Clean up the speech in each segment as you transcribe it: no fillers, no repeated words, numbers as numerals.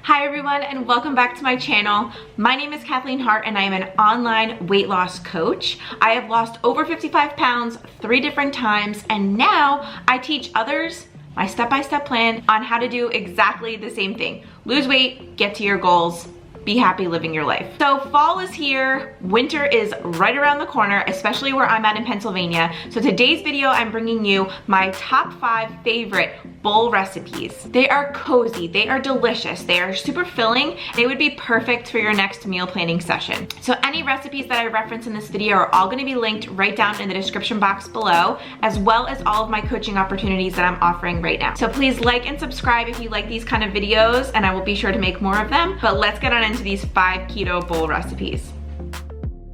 Hi everyone and welcome back to my channel. My name is Kathleen Hart and I am an online weight loss coach. I have lost over 55 pounds 3 different times and now I teach others my step-by-step plan on how to do exactly the same thing. Lose weight, get to your goals, be happy living your life. So fall is here, winter is right around the corner, especially where I'm at in Pennsylvania. So today's video, I'm bringing you my top 5 favorite bowl recipes. They are cozy, they are delicious, they are super filling. They would be perfect for your next meal planning session. So any recipes that I reference in this video are all gonna be linked right down in the description box below, as well as all of my coaching opportunities that I'm offering right now. So please like and subscribe if you like these kind of videos, and I will be sure to make more of them. But let's get on into these 5 keto bowl recipes.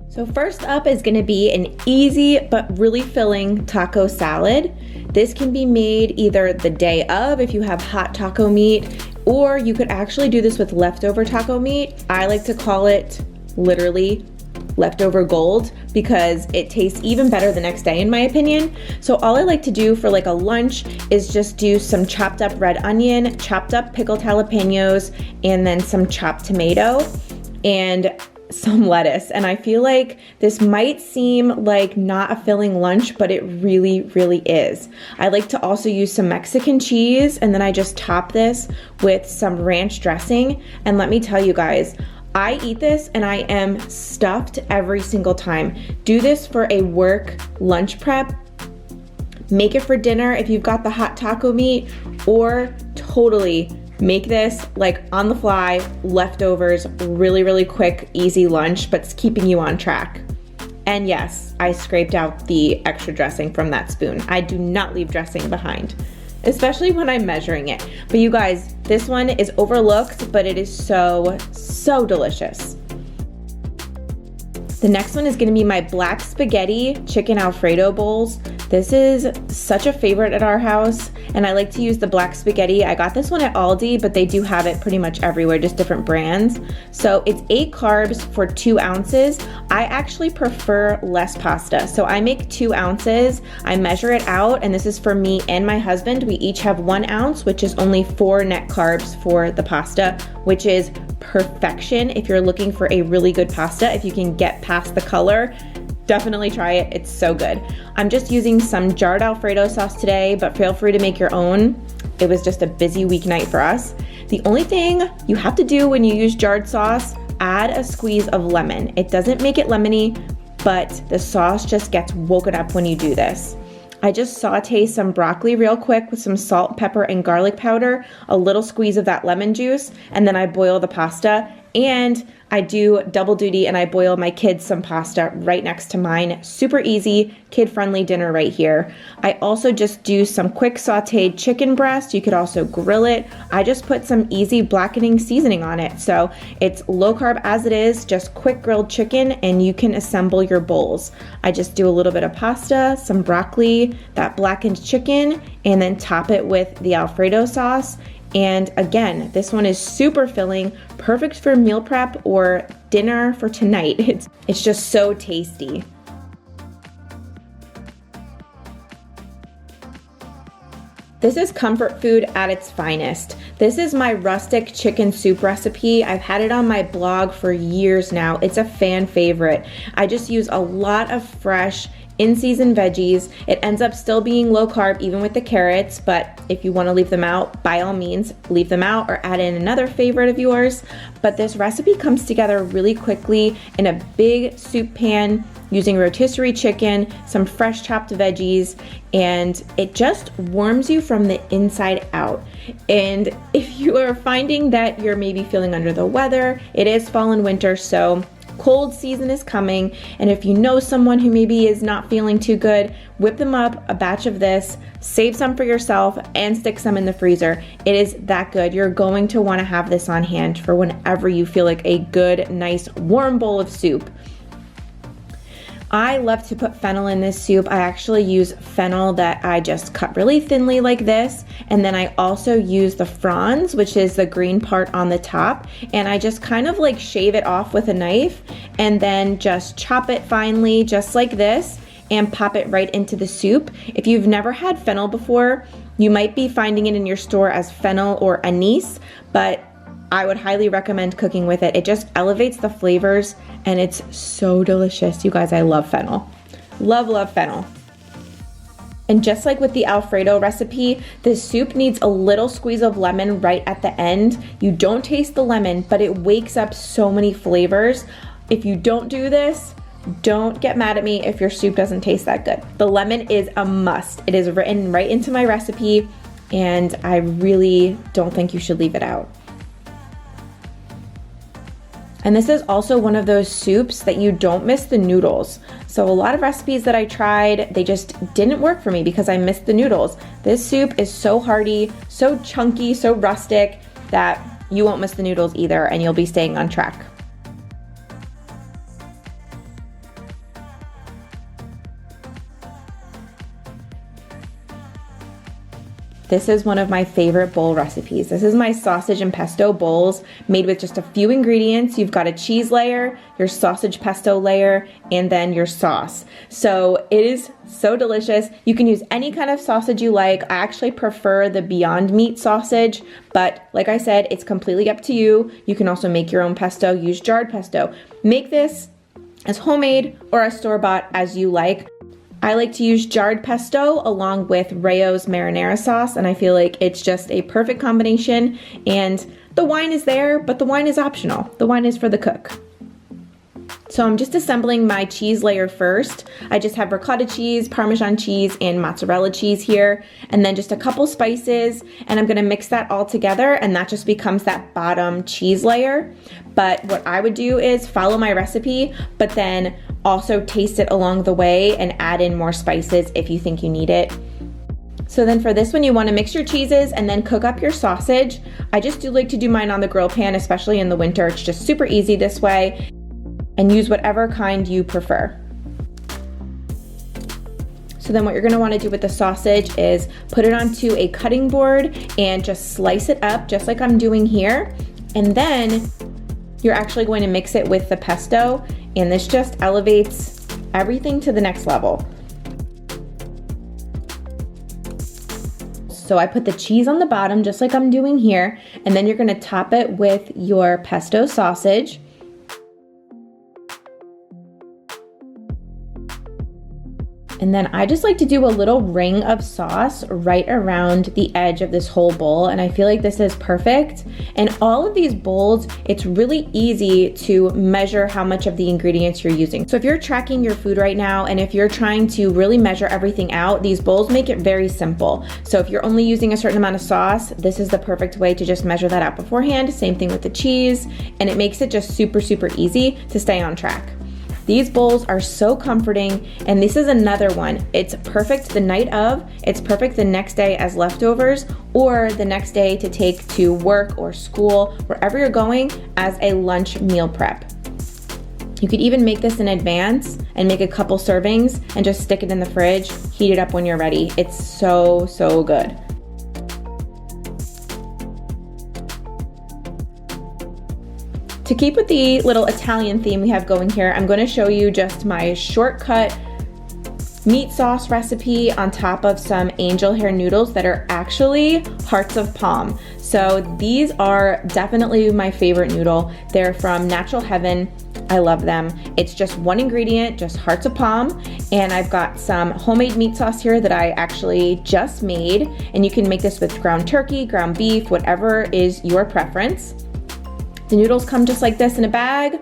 So first up is gonna be an easy but really filling taco salad. This can be made either the day of if you have hot taco meat, or you could actually do this with leftover taco meat. I like to call it literally leftover gold because it tastes even better the next day in my opinion. So all I like to do for like a lunch is just do some chopped up red onion, chopped up pickled jalapenos, and then some chopped tomato and some lettuce. And I feel like this might seem like not a filling lunch, but it really, really is. I like to also use some Mexican cheese, and then I just top this with some ranch dressing. And let me tell you guys, I eat this and I am stuffed every single time. Do this for a work lunch prep. Make it for dinner if you've got the hot taco meat, or totally make this like on the fly, leftovers, really, really quick, easy lunch, but it's keeping you on track. And yes, I scraped out the extra dressing from that spoon. I do not leave dressing behind, especially when I'm measuring it. But you guys, this one is overlooked, but it is so, so delicious. The next one is gonna be my black spaghetti chicken Alfredo bowls. This is such a favorite at our house, and I like to use the black spaghetti. I got this one at Aldi, but they do have it pretty much everywhere, just different brands. So it's 8 carbs for 2 ounces. I actually prefer less pasta. So I make 2 ounces, I measure it out, and this is for me and my husband. We each have 1 ounce, which is only 4 net carbs for the pasta, which is perfection if you're looking for a really good pasta. If you can get past the color, definitely try it, it's so good. I'm just using some jarred Alfredo sauce today, but feel free to make your own. It was just a busy weeknight for us. The only thing you have to do when you use jarred sauce, add a squeeze of lemon. It doesn't make it lemony, but the sauce just gets woken up when you do this. I just saute some broccoli real quick with some salt, pepper, and garlic powder, a little squeeze of that lemon juice, and then I boil the pasta. And I do double duty and I boil my kids some pasta right next to mine. Super easy, kid-friendly dinner right here. I also just do some quick sauteed chicken breast. You could also grill it. I just put some easy blackening seasoning on it. So it's low carb as it is, just quick grilled chicken, and you can assemble your bowls. I just do a little bit of pasta, some broccoli, that blackened chicken, and then top it with the Alfredo sauce. And again, this one is super filling, perfect for meal prep or dinner for tonight. It's just so tasty. This is comfort food at its finest. This is my rustic chicken soup recipe. I've had it on my blog for years now. It's a fan favorite. I just use a lot of fresh in-season veggies. It ends up still being low carb even with the carrots, but if you want to leave them out, by all means, leave them out or add in another favorite of yours. But this recipe comes together really quickly in a big soup pan using rotisserie chicken, some fresh chopped veggies, and it just warms you from the inside out. And if you are finding that you're maybe feeling under the weather, it is fall and winter, so cold season is coming, and if you know someone who maybe is not feeling too good, whip them up a batch of this, save some for yourself, and stick some in the freezer. It is that good. You're going to want to have this on hand for whenever you feel like a good, nice, warm bowl of soup. I love to put fennel in this soup. I actually use fennel that I just cut really thinly like this, and then I also use the fronds, which is the green part on the top, and I just kind of like shave it off with a knife and then just chop it finely just like this and pop it right into the soup. If you've never had fennel before, you might be finding it in your store as fennel or anise, but I would highly recommend cooking with it. It just elevates the flavors and it's so delicious. You guys, I love fennel. Love, love fennel. And just like with the Alfredo recipe, this soup needs a little squeeze of lemon right at the end. You don't taste the lemon, but it wakes up so many flavors. If you don't do this, don't get mad at me if your soup doesn't taste that good. The lemon is a must. It is written right into my recipe, and I really don't think you should leave it out. And this is also one of those soups that you don't miss the noodles. So a lot of recipes that I tried, they just didn't work for me because I missed the noodles. This soup is so hearty, so chunky, so rustic that you won't miss the noodles either, and you'll be staying on track. This is one of my favorite bowl recipes. This is my sausage and pesto bowls made with just a few ingredients. You've got a cheese layer, your sausage pesto layer, and then your sauce. So it is so delicious. You can use any kind of sausage you like. I actually prefer the Beyond Meat sausage, but like I said, it's completely up to you. You can also make your own pesto, use jarred pesto. Make this as homemade or as store-bought as you like. I like to use jarred pesto along with Rayo's marinara sauce, and I feel like it's just a perfect combination. And the wine is there, but the wine is optional. The wine is for the cook. So I'm just assembling my cheese layer first. I just have ricotta cheese, Parmesan cheese, and mozzarella cheese here, and then just a couple spices, and I'm gonna mix that all together, and that just becomes that bottom cheese layer. But what I would do is follow my recipe, but then also taste it along the way and add in more spices if you think you need it. So then for this one, you wanna mix your cheeses and then cook up your sausage. I just do like to do mine on the grill pan, especially in the winter. It's just super easy this way. And use whatever kind you prefer. So then what you're gonna wanna do with the sausage is put it onto a cutting board and just slice it up just like I'm doing here. And then you're actually going to mix it with the pesto, and this just elevates everything to the next level. So I put the cheese on the bottom just like I'm doing here, and then you're gonna top it with your pesto sausage. And then I just like to do a little ring of sauce right around the edge of this whole bowl, and I feel like this is perfect. And all of these bowls, it's really easy to measure how much of the ingredients you're using. So if you're tracking your food right now, and if you're trying to really measure everything out, these bowls make it very simple. So if you're only using a certain amount of sauce, this is the perfect way to just measure that out beforehand. Same thing with the cheese, and it makes it just super, super easy to stay on track. These bowls are so comforting, and this is another one. It's perfect the night of, it's perfect the next day as leftovers, or the next day to take to work or school, wherever you're going, as a lunch meal prep. You could even make this in advance and make a couple servings and just stick it in the fridge, heat it up when you're ready. It's so, so good. To keep with the little Italian theme we have going here, I'm going to show you just my shortcut meat sauce recipe on top of some angel hair noodles that are actually hearts of palm. So these are definitely my favorite noodle. They're from Natural Heaven. I love them. It's just one ingredient, just hearts of palm, and I've got some homemade meat sauce here that I actually just made, and you can make this with ground turkey, ground beef, whatever is your preference. The noodles come just like this in a bag.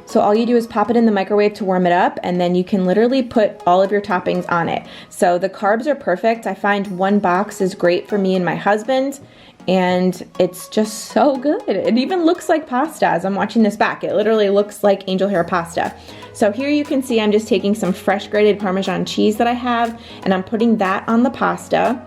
So all you do is pop it in the microwave to warm it up, and then you can literally put all of your toppings on it. So the carbs are perfect. I find one box is great for me and my husband, and it's just so good. It even looks like pasta as I'm watching this back. It literally looks like angel hair pasta. So here you can see I'm just taking some fresh grated Parmesan cheese that I have, and I'm putting that on the pasta.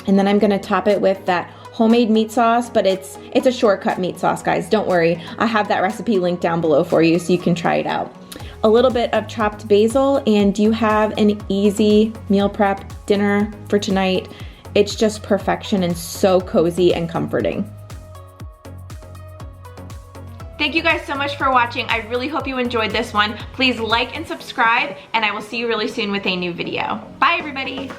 And then I'm gonna top it with that homemade meat sauce, but it's a shortcut meat sauce, guys. Don't worry. I have that recipe linked down below for you so you can try it out. A little bit of chopped basil, and you have an easy meal prep dinner for tonight. It's just perfection and so cozy and comforting. Thank you guys so much for watching. I really hope you enjoyed this one. Please like and subscribe, and I will see you really soon with a new video. Bye, everybody.